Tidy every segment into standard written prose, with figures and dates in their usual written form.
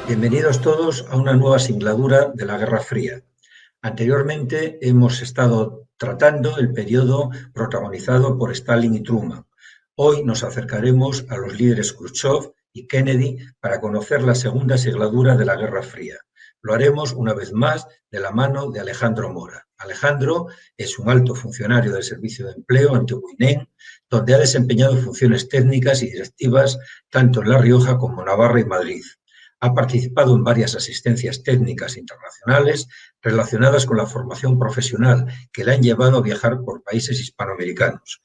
Bienvenidos todos a una nueva singladura de la Guerra Fría. Anteriormente hemos estado tratando el periodo protagonizado por Stalin y Truman. Hoy nos acercaremos a los líderes Khrushchev y Kennedy para conocer la segunda singladura de la Guerra Fría. Lo haremos una vez más de la mano de Alejandro Mora. Alejandro es un alto funcionario del Servicio de Empleo antiguo INEM, donde ha desempeñado funciones técnicas y directivas tanto en La Rioja como en Navarra y Madrid. Ha participado en varias asistencias técnicas internacionales relacionadas con la formación profesional que le han llevado a viajar por países hispanoamericanos.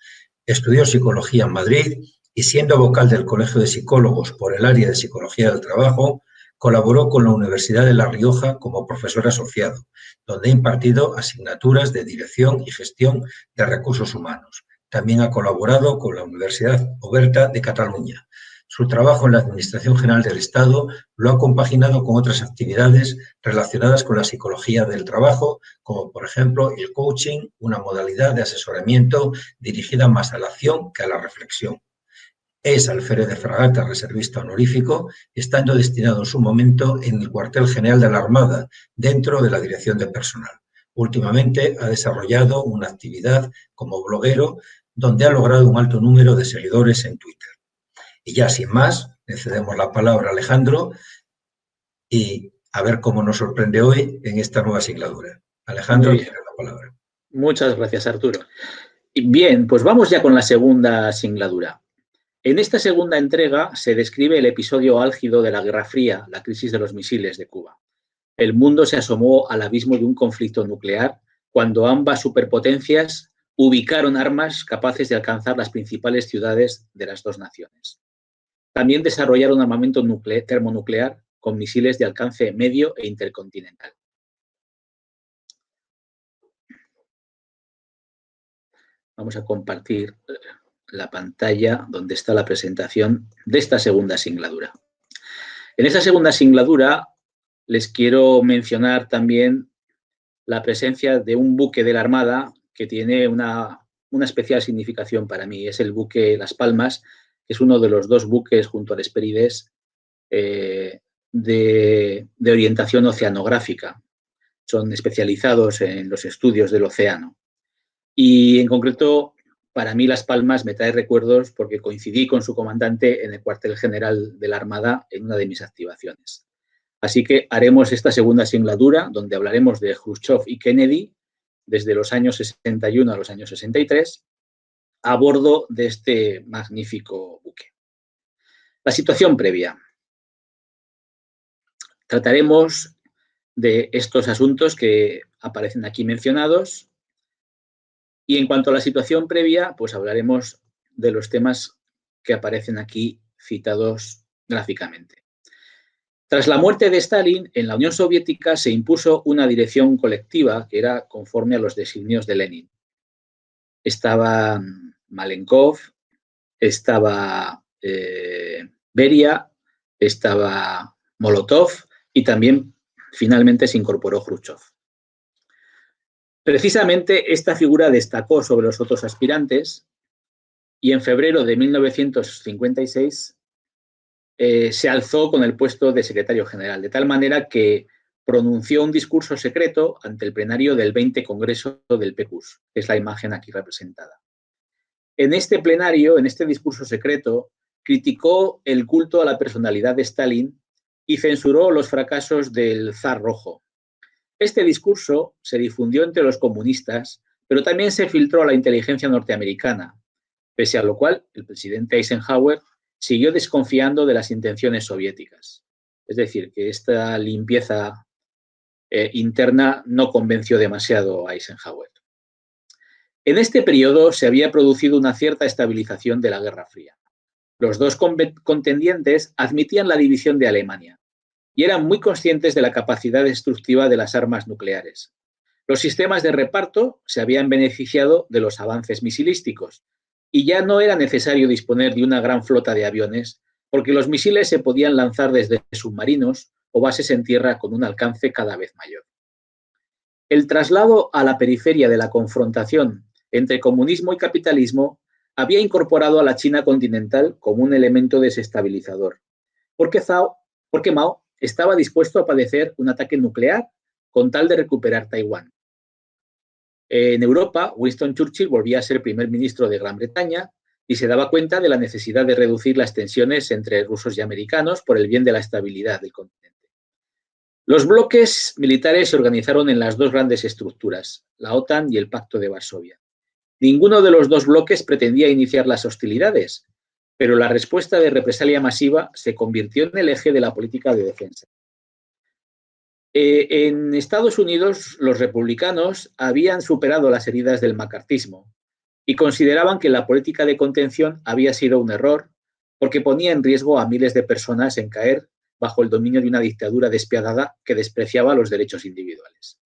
Estudió psicología en Madrid y, siendo vocal del Colegio de Psicólogos por el área de Psicología del Trabajo, colaboró con la Universidad de La Rioja como profesor asociado, donde ha impartido asignaturas de dirección y gestión de recursos humanos. También ha colaborado con la Universidad Oberta de Cataluña. Su trabajo en la Administración General del Estado lo ha compaginado con otras actividades relacionadas con la psicología del trabajo, como por ejemplo el coaching, una modalidad de asesoramiento dirigida más a la acción que a la reflexión. Es alférez de fragata reservista honorífico, estando destinado en su momento en el cuartel general de la Armada, dentro de la Dirección de Personal. Últimamente ha desarrollado una actividad como bloguero, donde ha logrado un alto número de seguidores en Twitter. Y ya sin más, le cedemos la palabra a Alejandro y a ver cómo nos sorprende hoy en esta nueva singladura. Alejandro, tienes la palabra. Muchas gracias, Arturo. Bien, pues vamos ya con la segunda singladura. En esta segunda entrega se describe el episodio álgido de la Guerra Fría, la crisis de los misiles de Cuba. El mundo se asomó al abismo de un conflicto nuclear cuando ambas superpotencias ubicaron armas capaces de alcanzar las principales ciudades de las dos naciones. También desarrollaron armamento termonuclear con misiles de alcance medio e intercontinental. Vamos a compartir la pantalla donde está la presentación de esta segunda singladura. En esta segunda singladura les quiero mencionar también la presencia de un buque de la Armada que tiene una especial significación para mí. Es el buque Las Palmas, que es uno de los dos buques junto al Hespérides de orientación oceanográfica. Son especializados en los estudios del océano. Y en concreto, para mí Las Palmas me trae recuerdos porque coincidí con su comandante en el cuartel general de la Armada en una de mis activaciones. Así que haremos esta segunda singladura donde hablaremos de Khrushchev y Kennedy desde los años 61 a los años 63 a bordo de este magnífico buque. La situación previa. Trataremos de estos asuntos que aparecen aquí mencionados y en cuanto a la situación previa, pues hablaremos de los temas que aparecen aquí citados gráficamente. Tras la muerte de Stalin, en la Unión Soviética se impuso una dirección colectiva que era conforme a los designios de Lenin. Estaba Malenkov, estaba Beria, estaba Molotov y también finalmente se incorporó Khrushchev. Precisamente esta figura destacó sobre los otros aspirantes y en febrero de 1956 se alzó con el puesto de secretario general, de tal manera que pronunció un discurso secreto ante el plenario del 20 Congreso del PQS, que es la imagen aquí representada. En este plenario, en este discurso secreto, criticó el culto a la personalidad de Stalin y censuró los fracasos del zar rojo. Este discurso se difundió entre los comunistas, pero también se filtró a la inteligencia norteamericana, pese a lo cual el presidente Eisenhower siguió desconfiando de las intenciones soviéticas. Es decir, que esta limpieza interna no convenció demasiado a Eisenhower. En este periodo se había producido una cierta estabilización de la Guerra Fría. Los dos contendientes admitían la división de Alemania y eran muy conscientes de la capacidad destructiva de las armas nucleares. Los sistemas de reparto se habían beneficiado de los avances misilísticos y ya no era necesario disponer de una gran flota de aviones porque los misiles se podían lanzar desde submarinos o bases en tierra con un alcance cada vez mayor. El traslado a la periferia de la confrontación entre comunismo y capitalismo había incorporado a la China continental como un elemento desestabilizador, porque Mao estaba dispuesto a padecer un ataque nuclear con tal de recuperar Taiwán. En Europa, Winston Churchill volvía a ser primer ministro de Gran Bretaña y se daba cuenta de la necesidad de reducir las tensiones entre rusos y americanos por el bien de la estabilidad del continente. Los bloques militares se organizaron en las dos grandes estructuras, la OTAN y el Pacto de Varsovia. Ninguno de los dos bloques pretendía iniciar las hostilidades, pero la respuesta de represalia masiva se convirtió en el eje de la política de defensa. En Estados Unidos, los republicanos habían superado las heridas del macartismo y consideraban que la política de contención había sido un error porque ponía en riesgo a miles de personas en caer bajo el dominio de una dictadura despiadada que despreciaba los derechos individuales.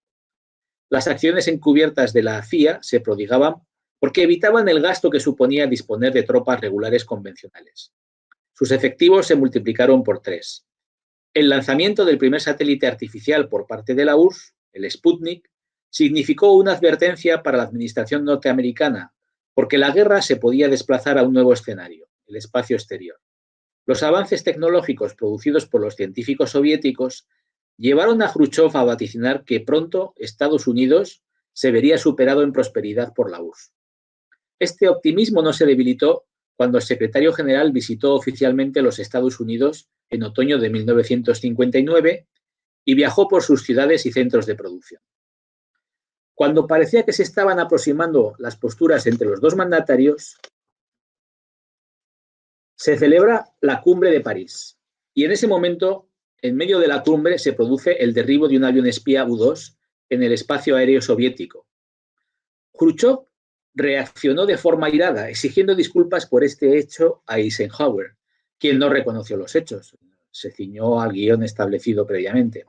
Las acciones encubiertas de la CIA se prodigaban porque evitaban el gasto que suponía disponer de tropas regulares convencionales. Sus efectivos se multiplicaron por 3. El lanzamiento del primer satélite artificial por parte de la URSS, el Sputnik, significó una advertencia para la administración norteamericana, porque la guerra se podía desplazar a un nuevo escenario, el espacio exterior. Los avances tecnológicos producidos por los científicos soviéticos llevaron a Jrushchov a vaticinar que pronto Estados Unidos se vería superado en prosperidad por la URSS. Este optimismo no se debilitó cuando el secretario general visitó oficialmente los Estados Unidos en otoño de 1959 y viajó por sus ciudades y centros de producción. Cuando parecía que se estaban aproximando las posturas entre los dos mandatarios, se celebra la cumbre de París y en ese momento, en medio de la cumbre, se produce el derribo de un avión espía U-2 en el espacio aéreo soviético. Jrushchov reaccionó de forma airada, exigiendo disculpas por este hecho a Eisenhower, quien no reconoció los hechos, se ciñó al guión establecido previamente.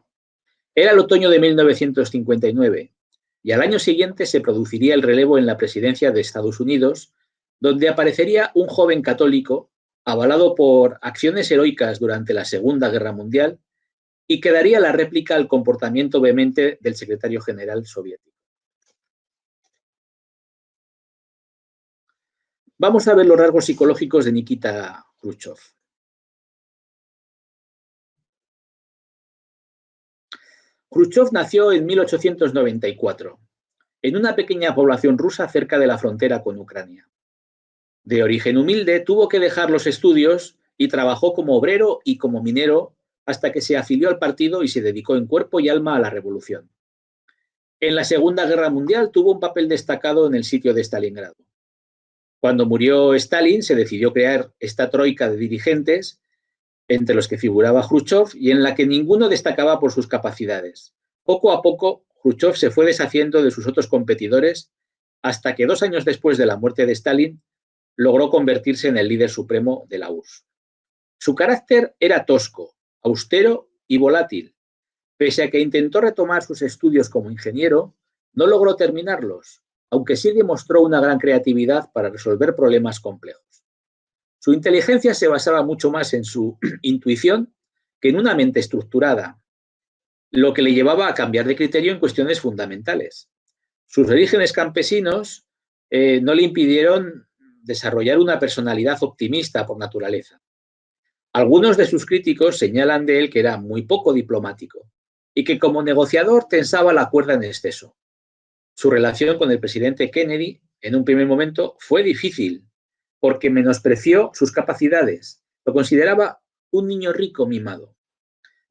Era el otoño de 1959 y al año siguiente se produciría el relevo en la presidencia de Estados Unidos, donde aparecería un joven católico avalado por acciones heroicas durante la Segunda Guerra Mundial y que daría la réplica al comportamiento vehemente del secretario general soviético. Vamos a ver los rasgos psicológicos de Nikita Jrushchov. Jrushchov nació en 1894, en una pequeña población rusa cerca de la frontera con Ucrania. De origen humilde, tuvo que dejar los estudios y trabajó como obrero y como minero hasta que se afilió al partido y se dedicó en cuerpo y alma a la revolución. En la Segunda Guerra Mundial tuvo un papel destacado en el sitio de Stalingrado. Cuando murió Stalin, se decidió crear esta troika de dirigentes, entre los que figuraba Jrushchov, y en la que ninguno destacaba por sus capacidades. Poco a poco, Jrushchov se fue deshaciendo de sus otros competidores hasta que 2 años después de la muerte de Stalin, logró convertirse en el líder supremo de la URSS. Su carácter era tosco, austero y volátil. Pese a que intentó retomar sus estudios como ingeniero, no logró terminarlos, aunque sí demostró una gran creatividad para resolver problemas complejos. Su inteligencia se basaba mucho más en su intuición que en una mente estructurada, lo que le llevaba a cambiar de criterio en cuestiones fundamentales. Sus orígenes campesinos no le impidieron desarrollar una personalidad optimista por naturaleza. Algunos de sus críticos señalan de él que era muy poco diplomático y que como negociador tensaba la cuerda en exceso. Su relación con el presidente Kennedy, en un primer momento, fue difícil porque menospreció sus capacidades. Lo consideraba un niño rico mimado.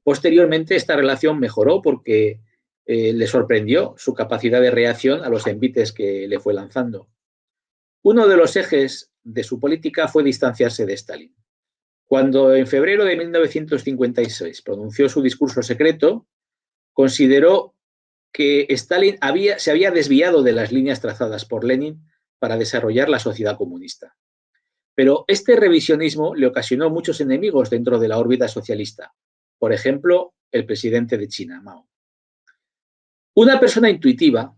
Posteriormente, esta relación mejoró porque le sorprendió su capacidad de reacción a los envites que le fue lanzando. Uno de los ejes de su política fue distanciarse de Stalin. Cuando en febrero de 1956 pronunció su discurso secreto, consideró que Stalin se había desviado de las líneas trazadas por Lenin para desarrollar la sociedad comunista. Pero este revisionismo le ocasionó muchos enemigos dentro de la órbita socialista. Por ejemplo, el presidente de China, Mao. Una persona intuitiva,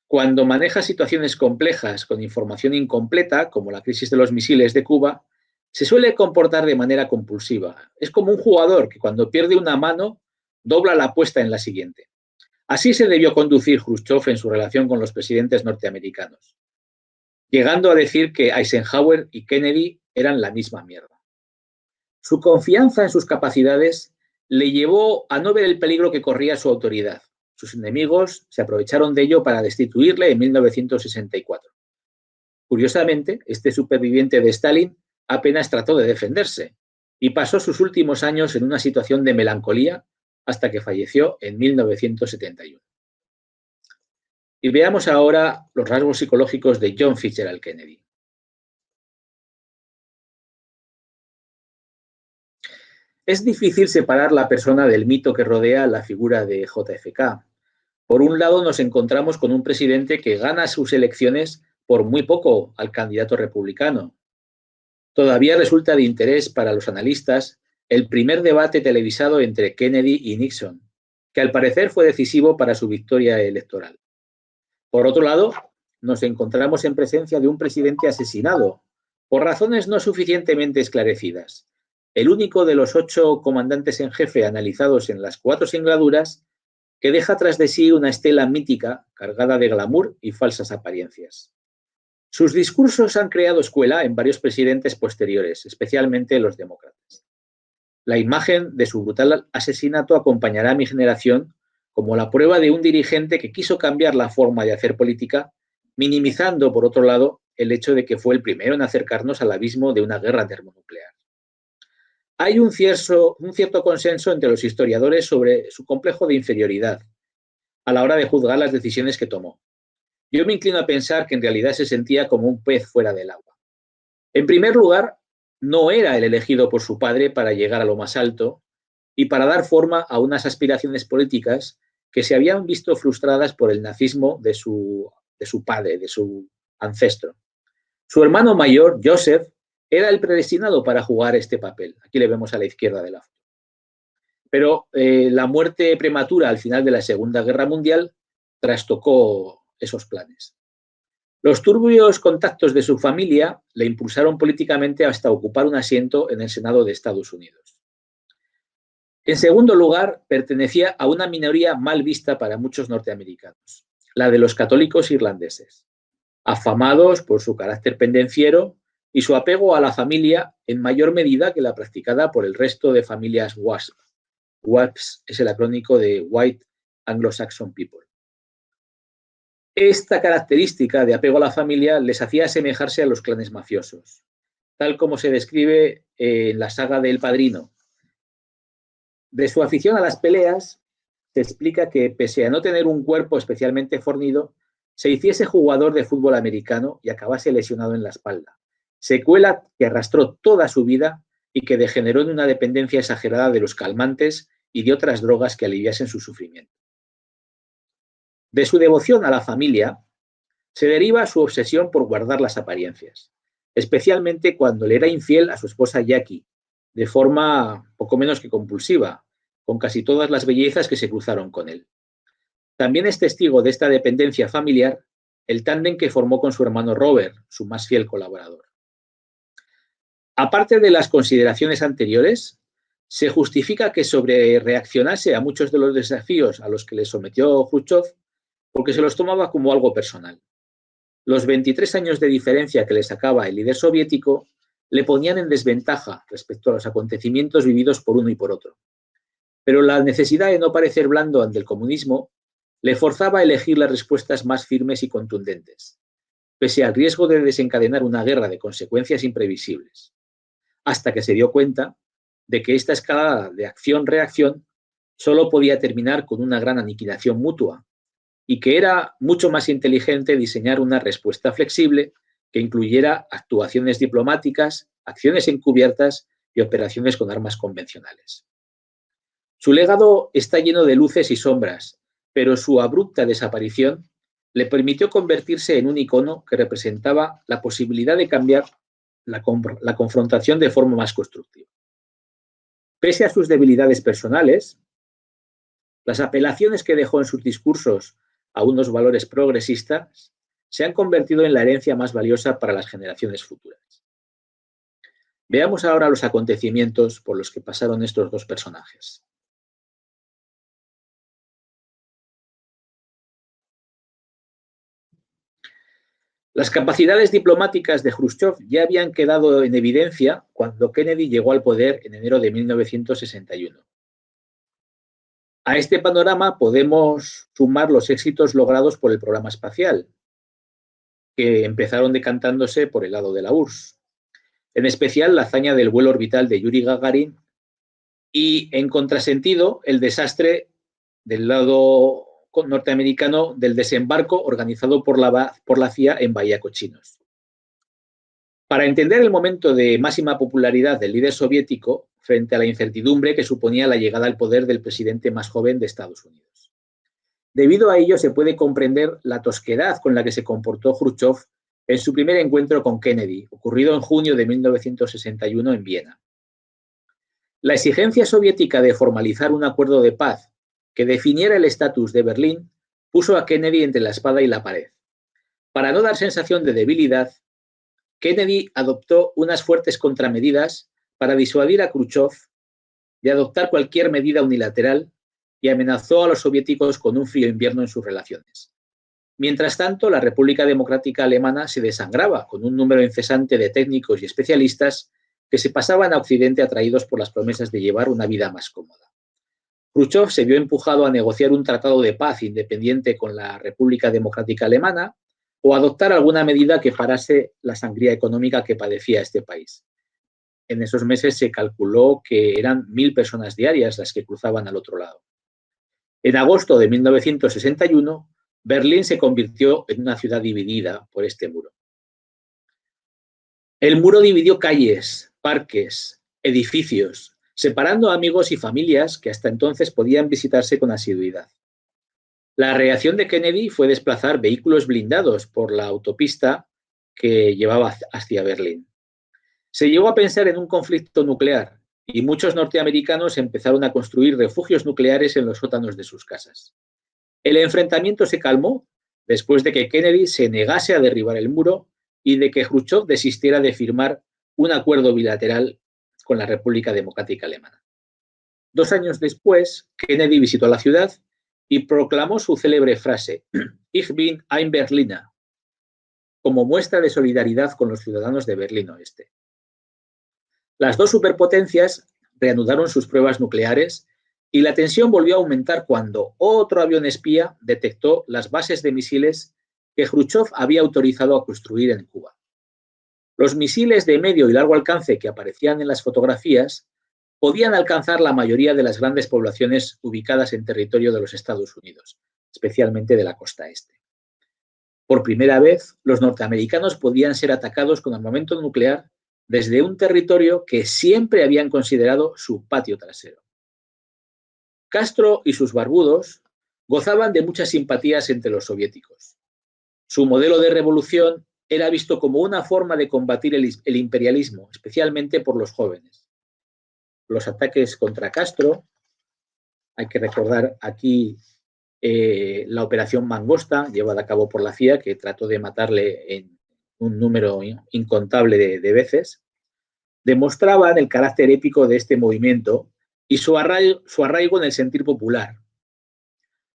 cuando maneja situaciones complejas con información incompleta, como la crisis de los misiles de Cuba, se suele comportar de manera compulsiva. Es como un jugador que cuando pierde una mano, dobla la apuesta en la siguiente. Así se debió conducir Jrushchov en su relación con los presidentes norteamericanos, llegando a decir que Eisenhower y Kennedy eran la misma mierda. Su confianza en sus capacidades le llevó a no ver el peligro que corría su autoridad. Sus enemigos se aprovecharon de ello para destituirle en 1964. Curiosamente, este superviviente de Stalin apenas trató de defenderse y pasó sus últimos años en una situación de melancolía hasta que falleció en 1971. Y veamos ahora los rasgos psicológicos de John Fitzgerald Kennedy. Es difícil separar la persona del mito que rodea la figura de JFK. Por un lado, nos encontramos con un presidente que gana sus elecciones por muy poco al candidato republicano. Todavía resulta de interés para los analistas el primer debate televisado entre Kennedy y Nixon, que al parecer fue decisivo para su victoria electoral. Por otro lado, nos encontramos en presencia de un presidente asesinado por razones no suficientemente esclarecidas. El único de los 8 comandantes en jefe analizados en las 4 singladuras que deja tras de sí una estela mítica cargada de glamour y falsas apariencias. Sus discursos han creado escuela en varios presidentes posteriores, especialmente los demócratas. La imagen de su brutal asesinato acompañará a mi generación como la prueba de un dirigente que quiso cambiar la forma de hacer política, minimizando, por otro lado, el hecho de que fue el primero en acercarnos al abismo de una guerra termonuclear. Hay un cierto consenso entre los historiadores sobre su complejo de inferioridad a la hora de juzgar las decisiones que tomó. Yo me inclino a pensar que en realidad se sentía como un pez fuera del agua. En primer lugar, no era el elegido por su padre para llegar a lo más alto y para dar forma a unas aspiraciones políticas que se habían visto frustradas por el nazismo de su padre, de su ancestro. Su hermano mayor, Joseph, era el predestinado para jugar este papel. Aquí le vemos a la izquierda de la foto. Pero la muerte prematura al final de la Segunda Guerra Mundial trastocó esos planes. Los turbios contactos de su familia le impulsaron políticamente hasta ocupar un asiento en el Senado de Estados Unidos. En segundo lugar, pertenecía a una minoría mal vista para muchos norteamericanos, la de los católicos irlandeses, afamados por su carácter pendenciero y su apego a la familia en mayor medida que la practicada por el resto de familias WASP. WASP es el acrónico de White Anglo-Saxon People. Esta característica de apego a la familia les hacía asemejarse a los clanes mafiosos, tal como se describe en la saga de El Padrino. De su afición a las peleas, se explica que, pese a no tener un cuerpo especialmente fornido, se hiciese jugador de fútbol americano y acabase lesionado en la espalda, secuela que arrastró toda su vida y que degeneró en una dependencia exagerada de los calmantes y de otras drogas que aliviasen su sufrimiento. De su devoción a la familia se deriva su obsesión por guardar las apariencias, especialmente cuando le era infiel a su esposa Jackie, de forma poco menos que compulsiva, con casi todas las bellezas que se cruzaron con él. También es testigo de esta dependencia familiar el tándem que formó con su hermano Robert, su más fiel colaborador. Aparte de las consideraciones anteriores, se justifica que sobrereaccionase a muchos de los desafíos a los que le sometió Jrushchov porque se los tomaba como algo personal. Los 23 años de diferencia que le sacaba el líder soviético le ponían en desventaja respecto a los acontecimientos vividos por uno y por otro. Pero la necesidad de no parecer blando ante el comunismo le forzaba a elegir las respuestas más firmes y contundentes, pese al riesgo de desencadenar una guerra de consecuencias imprevisibles, hasta que se dio cuenta de que esta escalada de acción-reacción solo podía terminar con una gran aniquilación mutua y que era mucho más inteligente diseñar una respuesta flexible que incluyera actuaciones diplomáticas, acciones encubiertas y operaciones con armas convencionales. Su legado está lleno de luces y sombras, pero su abrupta desaparición le permitió convertirse en un icono que representaba la posibilidad de cambiar la confrontación de forma más constructiva. Pese a sus debilidades personales, las apelaciones que dejó en sus discursos a unos valores progresistas se han convertido en la herencia más valiosa para las generaciones futuras. Veamos ahora los acontecimientos por los que pasaron estos dos personajes. Las capacidades diplomáticas de Jrushchov ya habían quedado en evidencia cuando Kennedy llegó al poder en enero de 1961. A este panorama podemos sumar los éxitos logrados por el programa espacial, que empezaron decantándose por el lado de la URSS. En especial la hazaña del vuelo orbital de Yuri Gagarin y, en contrasentido, el desastre del lado norteamericano del desembarco organizado por la CIA en Bahía Cochinos. Para entender el momento de máxima popularidad del líder soviético frente a la incertidumbre que suponía la llegada al poder del presidente más joven de Estados Unidos. Debido a ello, se puede comprender la tosquedad con la que se comportó Jrushchov en su primer encuentro con Kennedy, ocurrido en junio de 1961 en Viena. La exigencia soviética de formalizar un acuerdo de paz que definiera el estatus de Berlín puso a Kennedy entre la espada y la pared. Para no dar sensación de debilidad, Kennedy adoptó unas fuertes contramedidas para disuadir a Jrushchov de adoptar cualquier medida unilateral y amenazó a los soviéticos con un frío invierno en sus relaciones. Mientras tanto, la República Democrática Alemana se desangraba con un número incesante de técnicos y especialistas que se pasaban a Occidente atraídos por las promesas de llevar una vida más cómoda. Jrushchov se vio empujado a negociar un tratado de paz independiente con la República Democrática Alemana o adoptar alguna medida que parase la sangría económica que padecía este país. En esos meses se calculó que eran 1000 personas diarias las que cruzaban al otro lado. En agosto de 1961, Berlín se convirtió en una ciudad dividida por este muro. El muro dividió calles, parques, edificios, separando a amigos y familias que hasta entonces podían visitarse con asiduidad. La reacción de Kennedy fue desplazar vehículos blindados por la autopista que llevaba hacia Berlín. Se llegó a pensar en un conflicto nuclear y muchos norteamericanos empezaron a construir refugios nucleares en los sótanos de sus casas. El enfrentamiento se calmó después de que Kennedy se negase a derribar el muro y de que Jrushchov desistiera de firmar un acuerdo bilateral con la República Democrática Alemana. 2 años después, Kennedy visitó la ciudad y proclamó su célebre frase Ich bin ein Berliner, como muestra de solidaridad con los ciudadanos de Berlín Oeste. Las dos superpotencias reanudaron sus pruebas nucleares y la tensión volvió a aumentar cuando otro avión espía detectó las bases de misiles que Jrushchov había autorizado a construir en Cuba. Los misiles de medio y largo alcance que aparecían en las fotografías podían alcanzar la mayoría de las grandes poblaciones ubicadas en territorio de los Estados Unidos, especialmente de la costa este. Por primera vez, los norteamericanos podían ser atacados con armamento nuclear desde un territorio que siempre habían considerado su patio trasero. Castro y sus barbudos gozaban de muchas simpatías entre los soviéticos. Su modelo de revolución era visto como una forma de combatir el imperialismo, especialmente por los jóvenes. Los ataques contra Castro, hay que recordar aquí la operación Mangosta, llevada a cabo por la CIA, que trató de matarle en un número incontable de veces, demostraban el carácter épico de este movimiento y su arraigo en el sentir popular.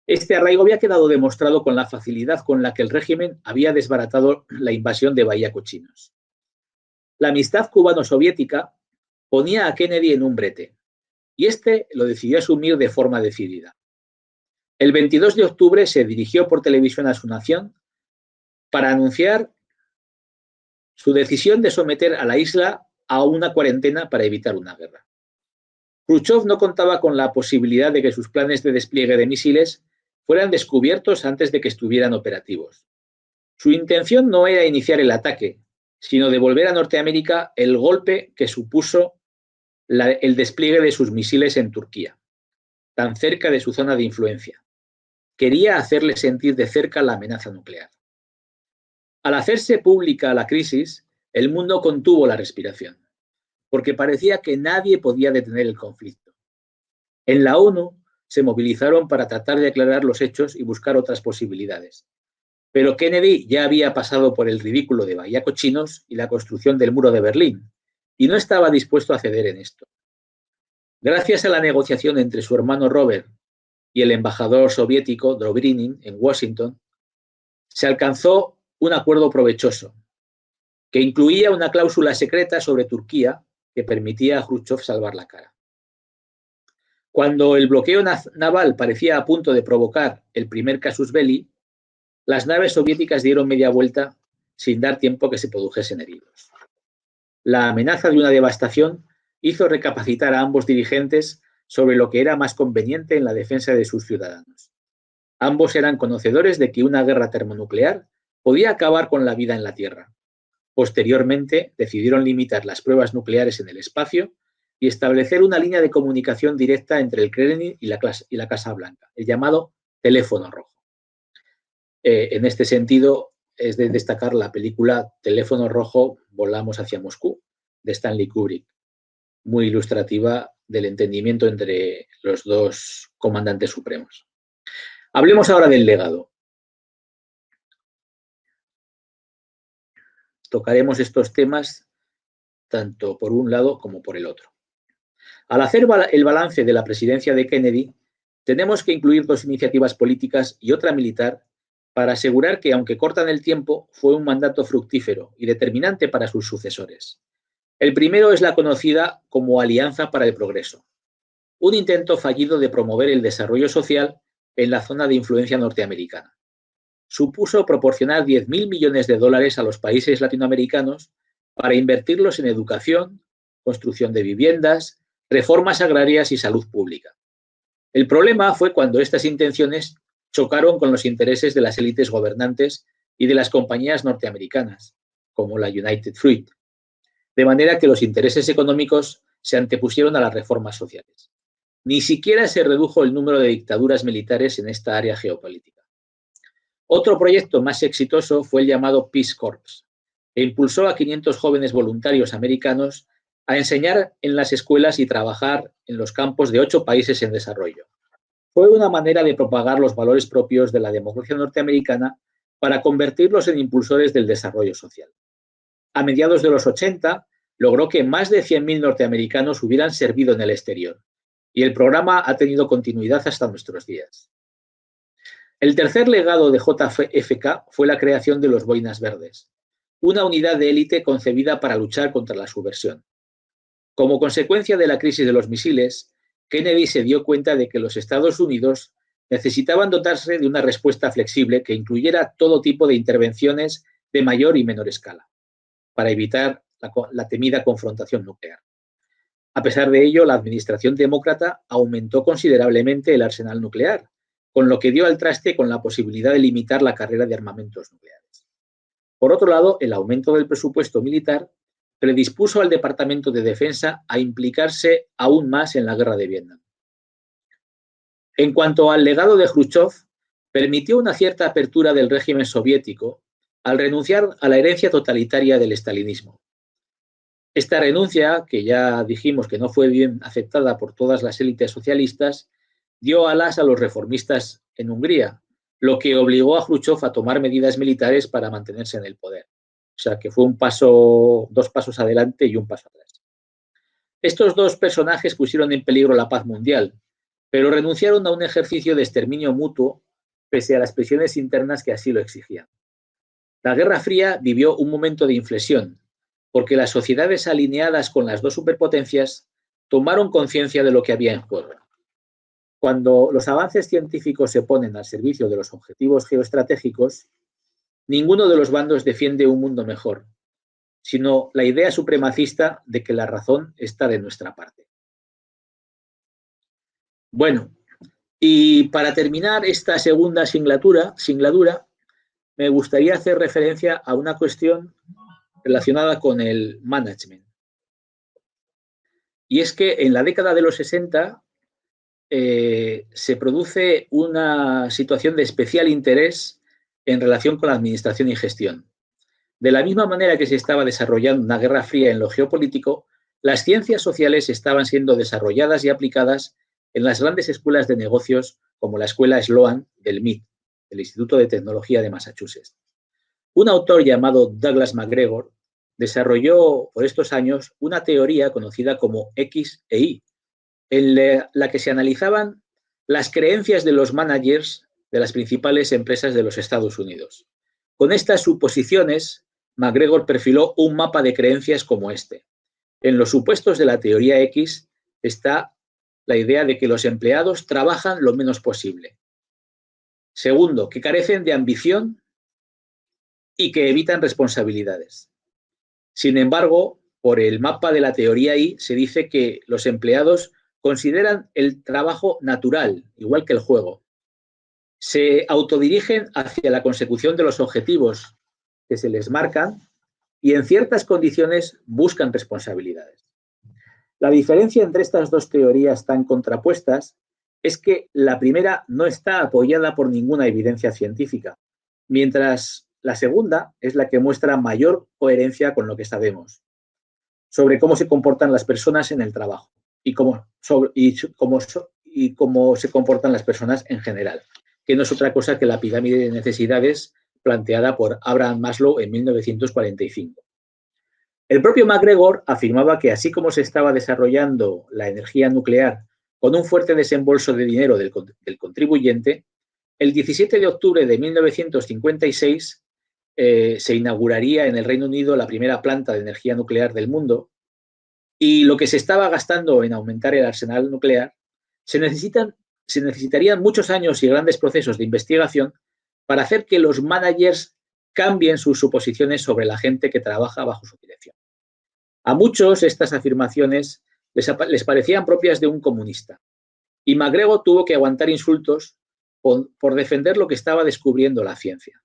Este arraigo había quedado demostrado con la facilidad con la que el régimen había desbaratado la invasión de Bahía Cochinos. La amistad cubano-soviética ponía a Kennedy en un brete, y este lo decidió asumir de forma decidida. El 22 de octubre se dirigió por televisión a su nación para anunciar su decisión de someter a la isla a una cuarentena para evitar una guerra. Jrushchov no contaba con la posibilidad de que sus planes de despliegue de misiles fueran descubiertos antes de que estuvieran operativos. Su intención no era iniciar el ataque, sino devolver a Norteamérica el golpe que supuso el despliegue de sus misiles en Turquía, tan cerca de su zona de influencia. Quería hacerle sentir de cerca la amenaza nuclear. Al hacerse pública la crisis, el mundo contuvo la respiración, porque parecía que nadie podía detener el conflicto. En la ONU se movilizaron para tratar de aclarar los hechos y buscar otras posibilidades. Pero Kennedy ya había pasado por el ridículo de Bahía Cochinos y la construcción del muro de Berlín, y no estaba dispuesto a ceder en esto. Gracias a la negociación entre su hermano Robert y el embajador soviético Dobrynin en Washington, se alcanzó un acuerdo provechoso, que incluía una cláusula secreta sobre Turquía que permitía a Jrushchov salvar la cara. Cuando el bloqueo naval parecía a punto de provocar el primer casus belli, las naves soviéticas dieron media vuelta sin dar tiempo a que se produjesen heridos. La amenaza de una devastación hizo recapacitar a ambos dirigentes sobre lo que era más conveniente en la defensa de sus ciudadanos. Ambos eran conocedores de que una guerra termonuclear podía acabar con la vida en la Tierra. Posteriormente, decidieron limitar las pruebas nucleares en el espacio y establecer una línea de comunicación directa entre el Kremlin y la Casa Blanca, el llamado teléfono rojo. En este sentido, es de destacar la película Teléfono Rojo, volamos hacia Moscú, de Stanley Kubrick, muy ilustrativa del entendimiento entre los dos comandantes supremos. Hablemos ahora del legado. Tocaremos estos temas tanto por un lado como por el otro. Al hacer el balance de la presidencia de Kennedy, tenemos que incluir dos iniciativas políticas y otra militar para asegurar que, aunque corta en el tiempo, fue un mandato fructífero y determinante para sus sucesores. El primero es la conocida como Alianza para el Progreso, un intento fallido de promover el desarrollo social en la zona de influencia norteamericana. Supuso proporcionar 10.000 millones de dólares a los países latinoamericanos para invertirlos en educación, construcción de viviendas, reformas agrarias y salud pública. El problema fue cuando estas intenciones chocaron con los intereses de las élites gobernantes y de las compañías norteamericanas, como la United Fruit, de manera que los intereses económicos se antepusieron a las reformas sociales. Ni siquiera se redujo el número de dictaduras militares en esta área geopolítica. Otro proyecto más exitoso fue el llamado Peace Corps, que impulsó a 500 jóvenes voluntarios americanos a enseñar en las escuelas y trabajar en los campos de 8 países en desarrollo. Fue una manera de propagar los valores propios de la democracia norteamericana para convertirlos en impulsores del desarrollo social. A mediados de los 80, logró que más de 100.000 norteamericanos hubieran servido en el exterior, y el programa ha tenido continuidad hasta nuestros días. El tercer legado de JFK fue la creación de los Boinas Verdes, una unidad de élite concebida para luchar contra la subversión. Como consecuencia de la crisis de los misiles, Kennedy se dio cuenta de que los Estados Unidos necesitaban dotarse de una respuesta flexible que incluyera todo tipo de intervenciones de mayor y menor escala, para evitar la temida confrontación nuclear. A pesar de ello, la administración demócrata aumentó considerablemente el arsenal nuclear, con lo que dio al traste con la posibilidad de limitar la carrera de armamentos nucleares. Por otro lado, el aumento del presupuesto militar predispuso al Departamento de Defensa a implicarse aún más en la guerra de Vietnam. En cuanto al legado de Jrushchov, permitió una cierta apertura del régimen soviético al renunciar a la herencia totalitaria del estalinismo. Esta renuncia, que ya dijimos que no fue bien aceptada por todas las élites socialistas, dio alas a los reformistas en Hungría, lo que obligó a Jrushchov a tomar medidas militares para mantenerse en el poder. O sea, que fue dos pasos adelante y un paso atrás. Estos dos personajes pusieron en peligro la paz mundial, pero renunciaron a un ejercicio de exterminio mutuo pese a las presiones internas que así lo exigían. La Guerra Fría vivió un momento de inflexión, porque las sociedades alineadas con las dos superpotencias tomaron conciencia de lo que había en juego. Cuando los avances científicos se ponen al servicio de los objetivos geoestratégicos, ninguno de los bandos defiende un mundo mejor, sino la idea supremacista de que la razón está de nuestra parte. Bueno, y para terminar esta segunda singladura, me gustaría hacer referencia a una cuestión relacionada con el management. Y es que en la década de los 60 se produce una situación de especial interés en relación con la administración y gestión. De la misma manera que se estaba desarrollando una guerra fría en lo geopolítico, las ciencias sociales estaban siendo desarrolladas y aplicadas en las grandes escuelas de negocios como la escuela Sloan del MIT, del Instituto de Tecnología de Massachusetts. Un autor llamado Douglas MacGregor desarrolló por estos años una teoría conocida como X e Y, en la que se analizaban las creencias de los managers de las principales empresas de los Estados Unidos. Con estas suposiciones, MacGregor perfiló un mapa de creencias como este. En los supuestos de la teoría X está la idea de que los empleados trabajan lo menos posible. Segundo, que carecen de ambición y que evitan responsabilidades. Sin embargo, por el mapa de la teoría I se dice que los empleados consideran el trabajo natural, igual que el juego. Se autodirigen hacia la consecución de los objetivos que se les marcan y en ciertas condiciones buscan responsabilidades. La diferencia entre estas dos teorías tan contrapuestas es que la primera no está apoyada por ninguna evidencia científica, mientras la segunda es la que muestra mayor coherencia con lo que sabemos sobre cómo se comportan las personas en el trabajo y cómo se comportan las personas en general, que no es otra cosa que la pirámide de necesidades planteada por Abraham Maslow en 1945. El propio MacGregor afirmaba que así como se estaba desarrollando la energía nuclear con un fuerte desembolso de dinero del contribuyente, el 17 de octubre de 1956 se inauguraría en el Reino Unido la primera planta de energía nuclear del mundo y lo que se estaba gastando en aumentar el arsenal nuclear, se necesitarían muchos años y grandes procesos de investigación para hacer que los managers cambien sus suposiciones sobre la gente que trabaja bajo su dirección. A muchos estas afirmaciones les parecían propias de un comunista y MacGregor tuvo que aguantar insultos por defender lo que estaba descubriendo la ciencia,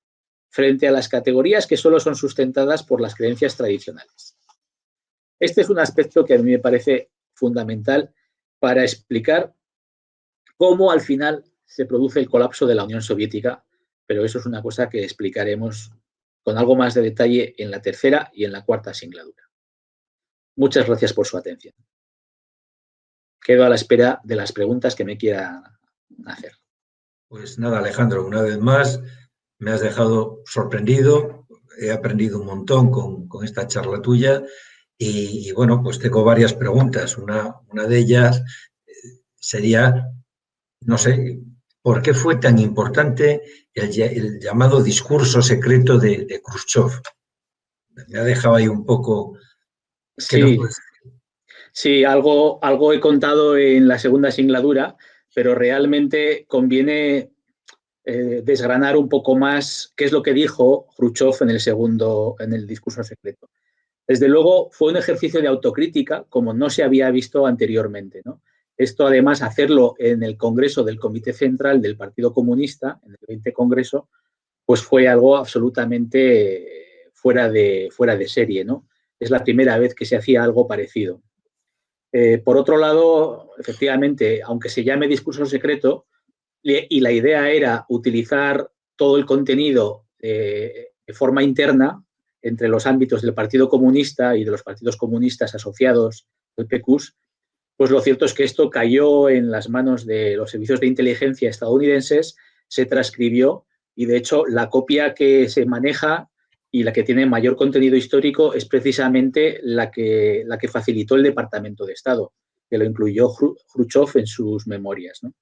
frente a las categorías que solo son sustentadas por las creencias tradicionales. Este es un aspecto que a mí me parece fundamental para explicar cómo al final se produce el colapso de la Unión Soviética, pero eso es una cosa que explicaremos con algo más de detalle en la tercera y en la cuarta singladura. Muchas gracias por su atención. Quedo a la espera de las preguntas que me quieran hacer. Pues nada, Alejandro, una vez más me has dejado sorprendido, he aprendido un montón con esta charla tuya y bueno, pues tengo varias preguntas. Una de ellas sería, no sé, ¿por qué fue tan importante el llamado discurso secreto de Khrushchev? Me ha dejado ahí un poco... Sí, algo he contado en la segunda singladura, pero realmente conviene desgranar un poco más qué es lo que dijo Khrushchev en el discurso secreto. Desde luego fue un ejercicio de autocrítica como no se había visto anteriormente, ¿no? Esto además hacerlo en el Congreso del Comité Central del Partido Comunista, en el 20 Congreso, pues fue algo absolutamente fuera de serie, ¿no? Es la primera vez que se hacía algo parecido. Por otro lado, efectivamente, aunque se llame discurso secreto, y la idea era utilizar todo el contenido de forma interna entre los ámbitos del Partido Comunista y de los partidos comunistas asociados al PQS, pues lo cierto es que esto cayó en las manos de los servicios de inteligencia estadounidenses, se transcribió y, de hecho, la copia que se maneja y la que tiene mayor contenido histórico es precisamente la que facilitó el Departamento de Estado, que lo incluyó Khrushchev en sus memorias, ¿no?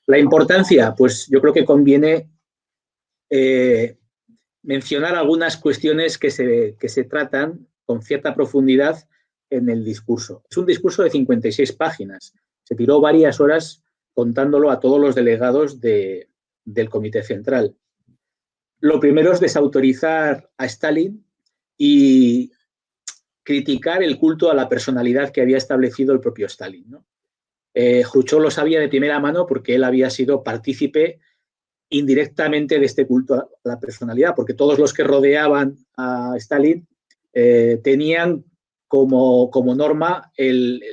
La importancia, pues yo creo que conviene mencionar algunas cuestiones que se tratan con cierta profundidad en el discurso. Es un discurso de 56 páginas. Se tiró varias horas contándolo a todos los delegados del Comité Central. Lo primero es desautorizar a Stalin y criticar el culto a la personalidad que había establecido el propio Stalin, ¿no? Khrushchev lo sabía de primera mano porque él había sido partícipe indirectamente de este culto a la personalidad, porque todos los que rodeaban a Stalin tenían como norma el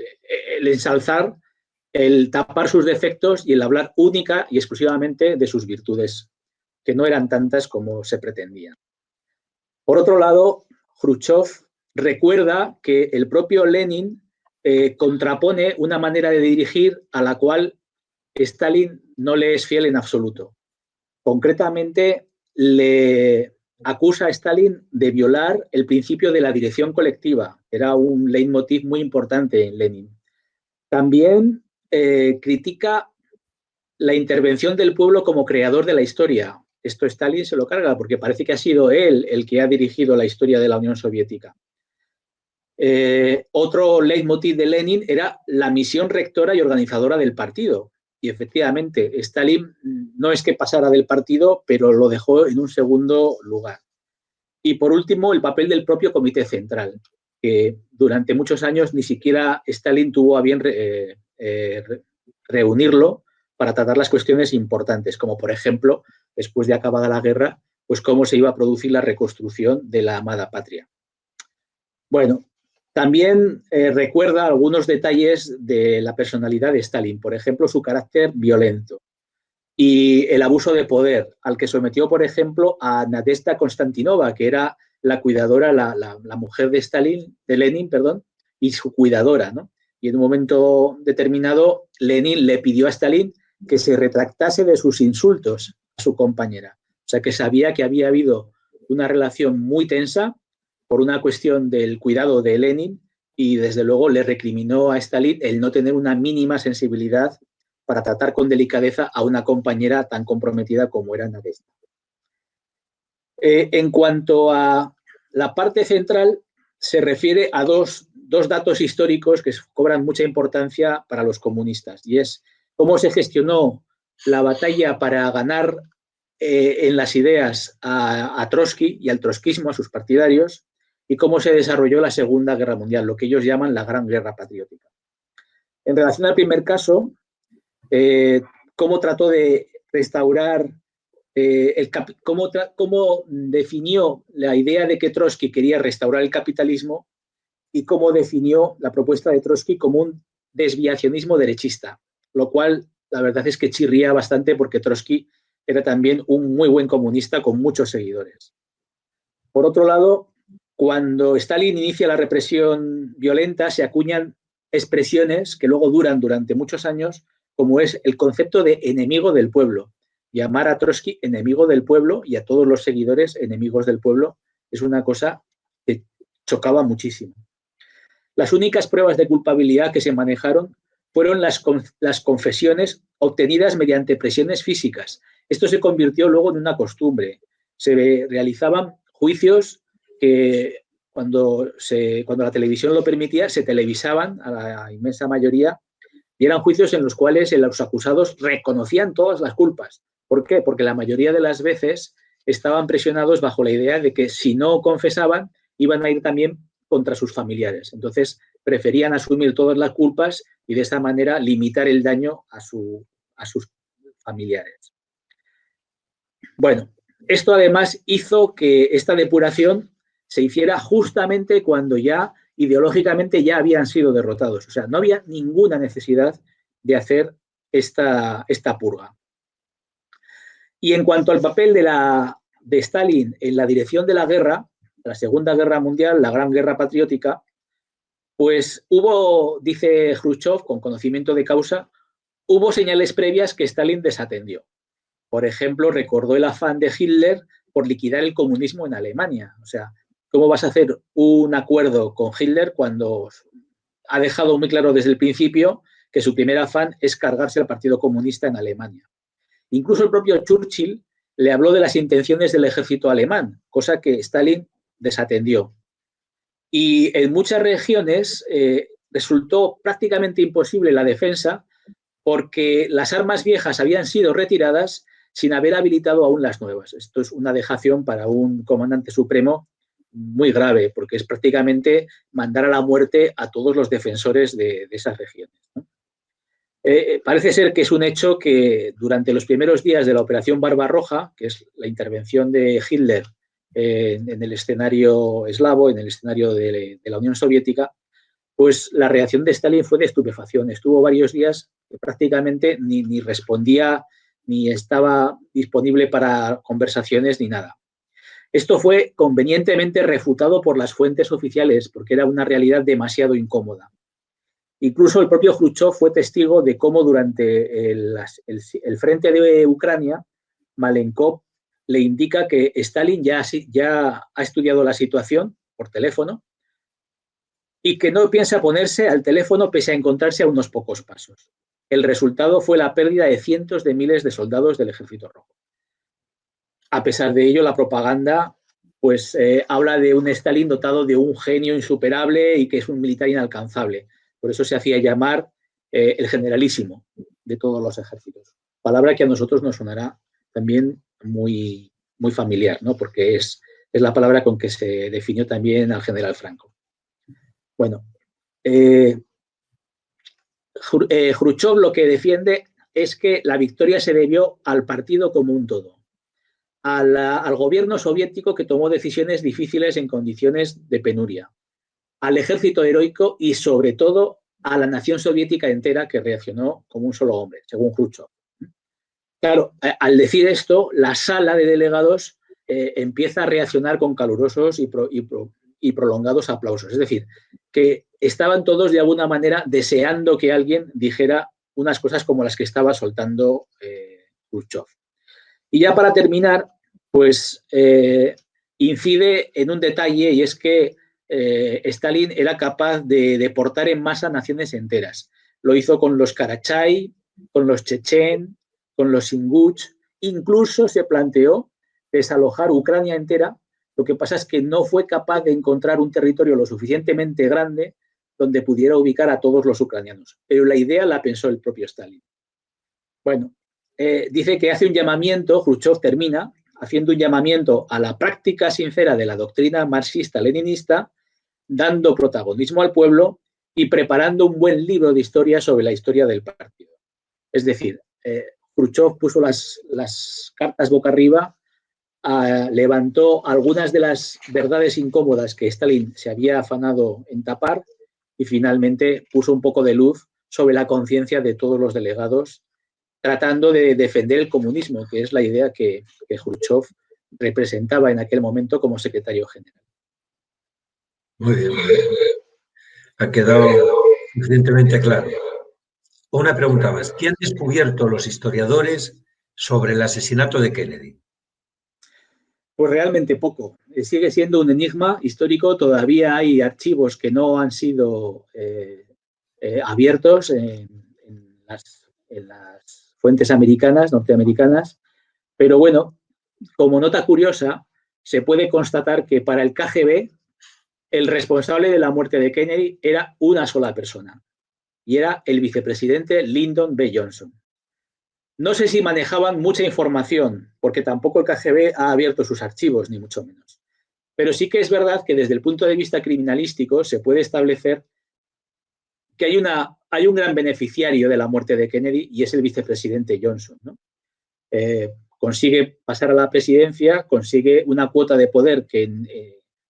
ensalzar, el tapar sus defectos y el hablar única y exclusivamente de sus virtudes, que no eran tantas como se pretendía. Por otro lado, Khrushchev recuerda que el propio Lenin contrapone una manera de dirigir a la cual Stalin no le es fiel en absoluto. Concretamente, le acusa a Stalin de violar el principio de la dirección colectiva. Era un leitmotiv muy importante en Lenin. También critica la intervención del pueblo como creador de la historia. Esto Stalin se lo carga porque parece que ha sido él el que ha dirigido la historia de la Unión Soviética. Otro leitmotiv de Lenin era la misión rectora y organizadora del partido. Y efectivamente, Stalin no es que pasara del partido, pero lo dejó en un segundo lugar. Y por último, el papel del propio Comité Central, que durante muchos años ni siquiera Stalin tuvo a bien reunirlo para tratar las cuestiones importantes, como por ejemplo, después de acabada la guerra, pues cómo se iba a producir la reconstrucción de la amada patria. Bueno, también recuerda algunos detalles de la personalidad de Stalin, por ejemplo, su carácter violento y el abuso de poder, al que sometió, por ejemplo, a Nadezhda Konstantinova, que era la cuidadora, la mujer de Stalin, de Lenin, perdón, y su cuidadora, ¿no? Y en un momento determinado, Lenin le pidió a Stalin que se retractase de sus insultos a su compañera. O sea, que sabía que había habido una relación muy tensa por una cuestión del cuidado de Lenin y, desde luego, le recriminó a Stalin el no tener una mínima sensibilidad para tratar con delicadeza a una compañera tan comprometida como era Nadezhda. En cuanto a la parte central, se refiere a dos datos históricos que cobran mucha importancia para los comunistas, y es cómo se gestionó la batalla para ganar en las ideas a Trotsky y al trotskismo, a sus partidarios, y cómo se desarrolló la Segunda Guerra Mundial, lo que ellos llaman la Gran Guerra Patriótica. En relación al primer caso, cómo trató de restaurar, cómo definió la idea de que Trotsky quería restaurar el capitalismo y cómo definió la propuesta de Trotsky como un desviacionismo derechista, lo cual la verdad es que chirría bastante porque Trotsky era también un muy buen comunista con muchos seguidores. Por otro lado, cuando Stalin inicia la represión violenta, se acuñan expresiones que luego duran durante muchos años, como es el concepto de enemigo del pueblo. Llamar a Trotsky enemigo del pueblo y a todos los seguidores enemigos del pueblo es una cosa que chocaba muchísimo. Las únicas pruebas de culpabilidad que se manejaron fueron las confesiones obtenidas mediante presiones físicas. Esto se convirtió luego en una costumbre. Se realizaban juicios que cuando la televisión lo permitía, se televisaban a la inmensa mayoría, y eran juicios en los cuales los acusados reconocían todas las culpas. ¿Por qué? Porque la mayoría de las veces estaban presionados bajo la idea de que si no confesaban, iban a ir también contra sus familiares. Entonces, preferían asumir todas las culpas y de esta manera limitar el daño a sus familiares. Bueno, esto además hizo que esta depuración se hiciera justamente cuando ya ideológicamente ya habían sido derrotados. O sea, no había ninguna necesidad de hacer esta purga. Y en cuanto al papel de Stalin en la dirección de la guerra, la Segunda Guerra Mundial, la Gran Guerra Patriótica, pues hubo, dice Khrushchev, con conocimiento de causa, hubo señales previas que Stalin desatendió. Por ejemplo, recordó el afán de Hitler por liquidar el comunismo en Alemania. O sea, ¿cómo vas a hacer un acuerdo con Hitler cuando ha dejado muy claro desde el principio que su primer afán es cargarse al Partido Comunista en Alemania? Incluso el propio Churchill le habló de las intenciones del ejército alemán, cosa que Stalin desatendió. Y en muchas regiones resultó prácticamente imposible la defensa porque las armas viejas habían sido retiradas sin haber habilitado aún las nuevas. Esto es una dejación para un comandante supremo muy grave, porque es prácticamente mandar a la muerte a todos los defensores de esas regiones, ¿no? Parece ser que es un hecho que durante los primeros días de la Operación Barbarroja, que es la intervención de Hitler en el escenario eslavo, en el escenario de la Unión Soviética, pues la reacción de Stalin fue de estupefacción. Estuvo varios días que prácticamente ni respondía, ni estaba disponible para conversaciones, ni nada. Esto fue convenientemente refutado por las fuentes oficiales, porque era una realidad demasiado incómoda. Incluso el propio Khrushchev fue testigo de cómo durante el frente de Ucrania, Malenkov le indica que Stalin ya ha estudiado la situación por teléfono y que no piensa ponerse al teléfono pese a encontrarse a unos pocos pasos. El resultado fue la pérdida de cientos de miles de soldados del Ejército Rojo. A pesar de ello, la propaganda pues habla de un Stalin dotado de un genio insuperable y que es un militar inalcanzable. Por eso se hacía llamar el generalísimo de todos los ejércitos. Palabra que a nosotros nos sonará también muy, muy familiar, ¿no? Porque es la palabra con que se definió también al general Franco. Bueno, Jrushchov lo que defiende es que la victoria se debió al partido como un todo, al gobierno soviético que tomó decisiones difíciles en condiciones de penuria, al ejército heroico y sobre todo a la nación soviética entera que reaccionó como un solo hombre, según Jrushchov. Claro, al decir esto, la sala de delegados empieza a reaccionar con calurosos y prolongados aplausos. Es decir, que estaban todos de alguna manera deseando que alguien dijera unas cosas como las que estaba soltando Khrushchev. Y ya para terminar, pues incide en un detalle, y es que Stalin era capaz de deportar en masa naciones enteras. Lo hizo con los Karachay, con los Chechen, con los Inguch, incluso se planteó desalojar Ucrania entera. Lo que pasa es que no fue capaz de encontrar un territorio lo suficientemente grande donde pudiera ubicar a todos los ucranianos. Pero la idea la pensó el propio Stalin. Bueno, dice que hace un llamamiento, Khrushchev termina haciendo un llamamiento a la práctica sincera de la doctrina marxista-leninista, dando protagonismo al pueblo y preparando un buen libro de historia sobre la historia del partido. Es decir, Khrushchev puso las cartas boca arriba, levantó algunas de las verdades incómodas que Stalin se había afanado en tapar y finalmente puso un poco de luz sobre la conciencia de todos los delegados, tratando de defender el comunismo, que es la idea que Khrushchev representaba en aquel momento como secretario general. Muy bien, muy bien. Ha quedado suficientemente claro. Una pregunta más. ¿Qué han descubierto los historiadores sobre el asesinato de Kennedy? Pues realmente poco. Sigue siendo un enigma histórico. Todavía hay archivos que no han sido abiertos en las fuentes americanas, norteamericanas. Pero bueno, como nota curiosa, se puede constatar que para el KGB el responsable de la muerte de Kennedy era una sola persona y era el vicepresidente Lyndon B. Johnson. No sé si manejaban mucha información, porque tampoco el KGB ha abierto sus archivos, ni mucho menos. Pero sí que es verdad que desde el punto de vista criminalístico se puede establecer que hay un gran beneficiario de la muerte de Kennedy y es el vicepresidente Johnson, ¿no? Consigue pasar a la presidencia, consigue una cuota de poder que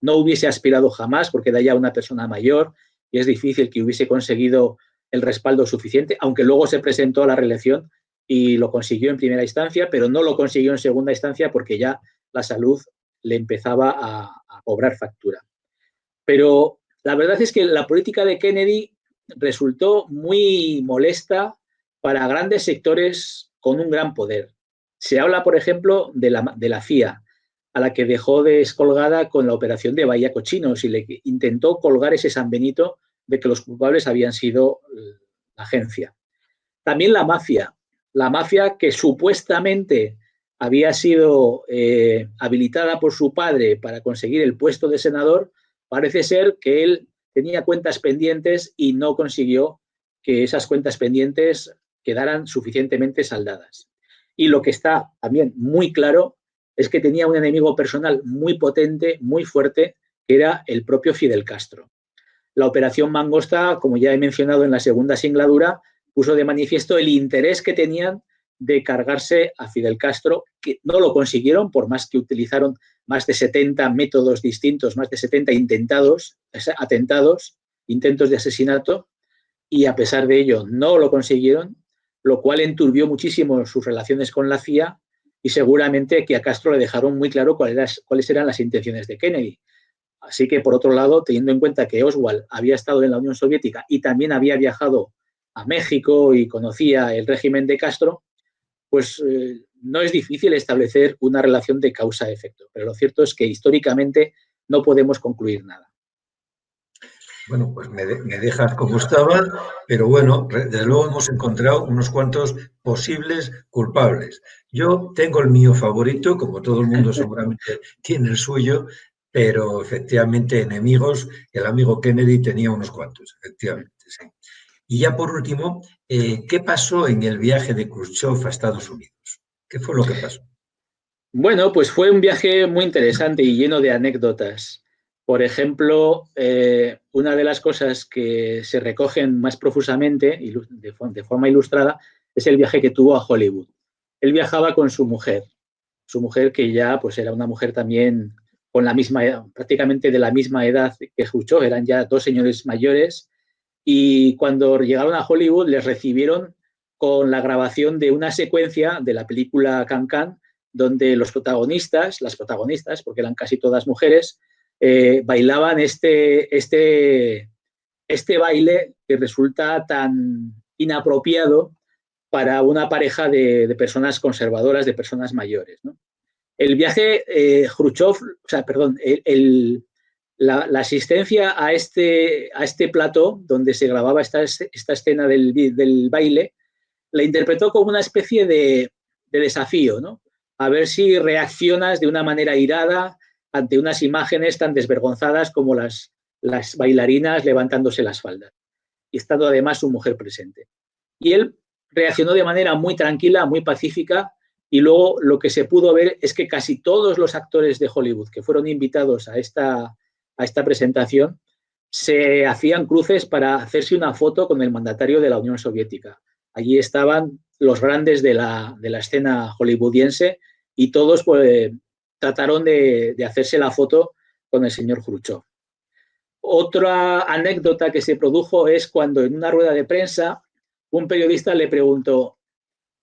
no hubiese aspirado jamás, porque era ya una persona mayor y es difícil que hubiese conseguido el respaldo suficiente, aunque luego se presentó a la reelección y lo consiguió en primera instancia, pero no lo consiguió en segunda instancia porque ya la salud le empezaba a cobrar factura. Pero la verdad es que la política de Kennedy resultó muy molesta para grandes sectores con un gran poder. Se habla, por ejemplo, de la CIA, a la que dejó descolgada con la operación de Bahía Cochinos y le intentó colgar ese San Benito de que los culpables habían sido la agencia. También la mafia que supuestamente había sido habilitada por su padre para conseguir el puesto de senador, parece ser que él tenía cuentas pendientes y no consiguió que esas cuentas pendientes quedaran suficientemente saldadas. Y lo que está también muy claro es que tenía un enemigo personal muy potente, muy fuerte, que era el propio Fidel Castro. La operación Mangosta, como ya he mencionado en la segunda singladura, puso de manifiesto el interés que tenían de cargarse a Fidel Castro, que no lo consiguieron, por más que utilizaron más de 70 métodos distintos, más de 70 atentados, intentos de asesinato, y a pesar de ello no lo consiguieron, lo cual enturbió muchísimo sus relaciones con la CIA y seguramente que a Castro le dejaron muy claro cuáles eran las intenciones de Kennedy. Así que, por otro lado, teniendo en cuenta que Oswald había estado en la Unión Soviética y también había viajado a México y conocía el régimen de Castro, pues no es difícil establecer una relación de causa-efecto. Pero lo cierto es que históricamente no podemos concluir nada. Bueno, pues me dejas como estaba, pero bueno, desde luego hemos encontrado unos cuantos posibles culpables. Yo tengo el mío favorito, como todo el mundo seguramente tiene el suyo, pero efectivamente enemigos, el amigo Kennedy tenía unos cuantos, efectivamente, sí. Y ya por último, ¿qué pasó en el viaje de Khrushchev a Estados Unidos? ¿Qué fue lo que pasó? Bueno, pues fue un viaje muy interesante y lleno de anécdotas. Por ejemplo, una de las cosas que se recogen más profusamente y de forma ilustrada es el viaje que tuvo a Hollywood. Él viajaba con su mujer que ya pues era una mujer también con la misma edad, prácticamente de la misma edad que Khrushchev, eran ya dos señores mayores, y cuando llegaron a Hollywood les recibieron con la grabación de una secuencia de la película Can Can, donde los protagonistas, las protagonistas, porque eran casi todas mujeres, bailaban este baile que resulta tan inapropiado para una pareja de personas conservadoras, de personas mayores, ¿no? El viaje, Khrushchev, o sea, perdón, la asistencia a este plató donde se grababa esta escena del baile, la interpretó como una especie de desafío, ¿no? A ver si reaccionas de una manera irada ante unas imágenes tan desvergonzadas como las bailarinas levantándose las faldas, y estando además su mujer presente. Y él reaccionó de manera muy tranquila, muy pacífica, y luego lo que se pudo ver es que casi todos los actores de Hollywood que fueron invitados a esta presentación se hacían cruces para hacerse una foto con el mandatario de la Unión Soviética. Allí estaban los grandes de la escena hollywoodiense y todos pues, trataron de hacerse la foto con el señor Khrushchev. Otra anécdota que se produjo es cuando en una rueda de prensa un periodista le preguntó: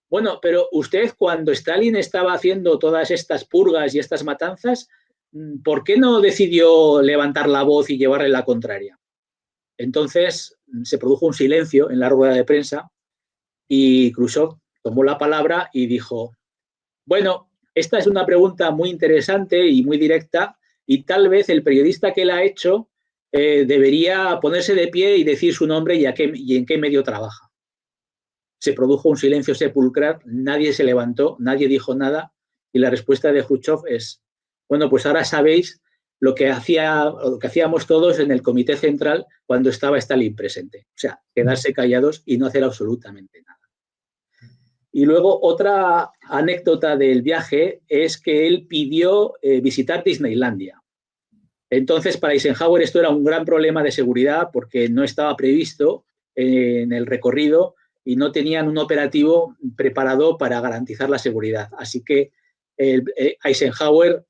bueno, pero usted cuando Stalin estaba haciendo todas estas purgas y estas matanzas, ¿por qué no decidió levantar la voz y llevarle la contraria? Entonces se produjo un silencio en la rueda de prensa y Khrushchev tomó la palabra y dijo: bueno, esta es una pregunta muy interesante y muy directa, y tal vez el periodista que la ha hecho debería ponerse de pie y decir su nombre y en qué medio trabaja. Se produjo un silencio sepulcral, nadie se levantó, nadie dijo nada, y la respuesta de Khrushchev es: bueno, pues ahora sabéis lo que hacíamos todos en el comité central cuando estaba Stalin presente. O sea, quedarse callados y no hacer absolutamente nada. Y luego otra anécdota del viaje es que él pidió visitar Disneylandia. Entonces, para Eisenhower esto era un gran problema de seguridad porque no estaba previsto en el recorrido y no tenían un operativo preparado para garantizar la seguridad. Así que Eisenhower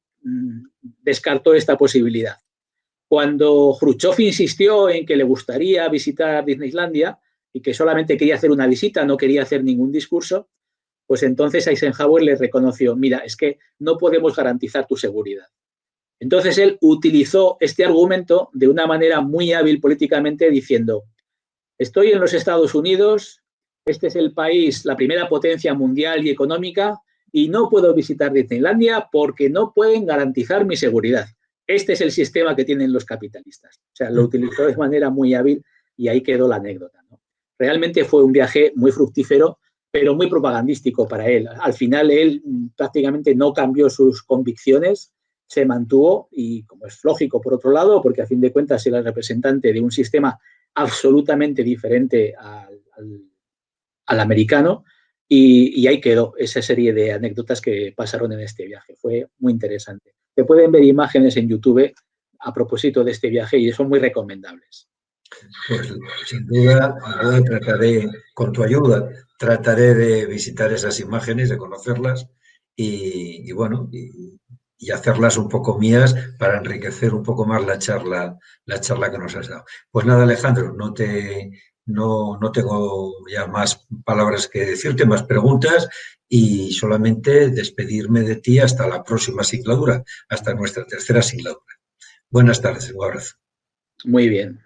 descartó esta posibilidad. Cuando Khrushchev insistió en que le gustaría visitar Disneylandia y que solamente quería hacer una visita, no quería hacer ningún discurso, pues entonces Eisenhower le reconoció: mira, es que no podemos garantizar tu seguridad. Entonces él utilizó este argumento de una manera muy hábil políticamente, diciendo: estoy en los Estados Unidos, este es el país, la primera potencia mundial y económica, y no puedo visitar Disneylandia porque no pueden garantizar mi seguridad. Este es el sistema que tienen los capitalistas. O sea, lo utilizó de manera muy hábil y ahí quedó la anécdota, ¿no? Realmente fue un viaje muy fructífero, pero muy propagandístico para él. Al final él prácticamente no cambió sus convicciones, se mantuvo, y como es lógico por otro lado, porque a fin de cuentas era el representante de un sistema absolutamente diferente al americano, y ahí quedó esa serie de anécdotas que pasaron en este viaje. Fue muy interesante. Se pueden ver imágenes en YouTube a propósito de este viaje y son muy recomendables. Pues sin duda trataré, con tu ayuda, trataré de visitar esas imágenes, de conocerlas bueno, y hacerlas un poco mías para enriquecer un poco más la charla que nos has dado. Pues nada, Alejandro, no tengo ya más palabras que decirte, más preguntas, y solamente despedirme de ti hasta la próxima singladura, hasta nuestra tercera singladura. Buenas tardes, un abrazo. Muy bien.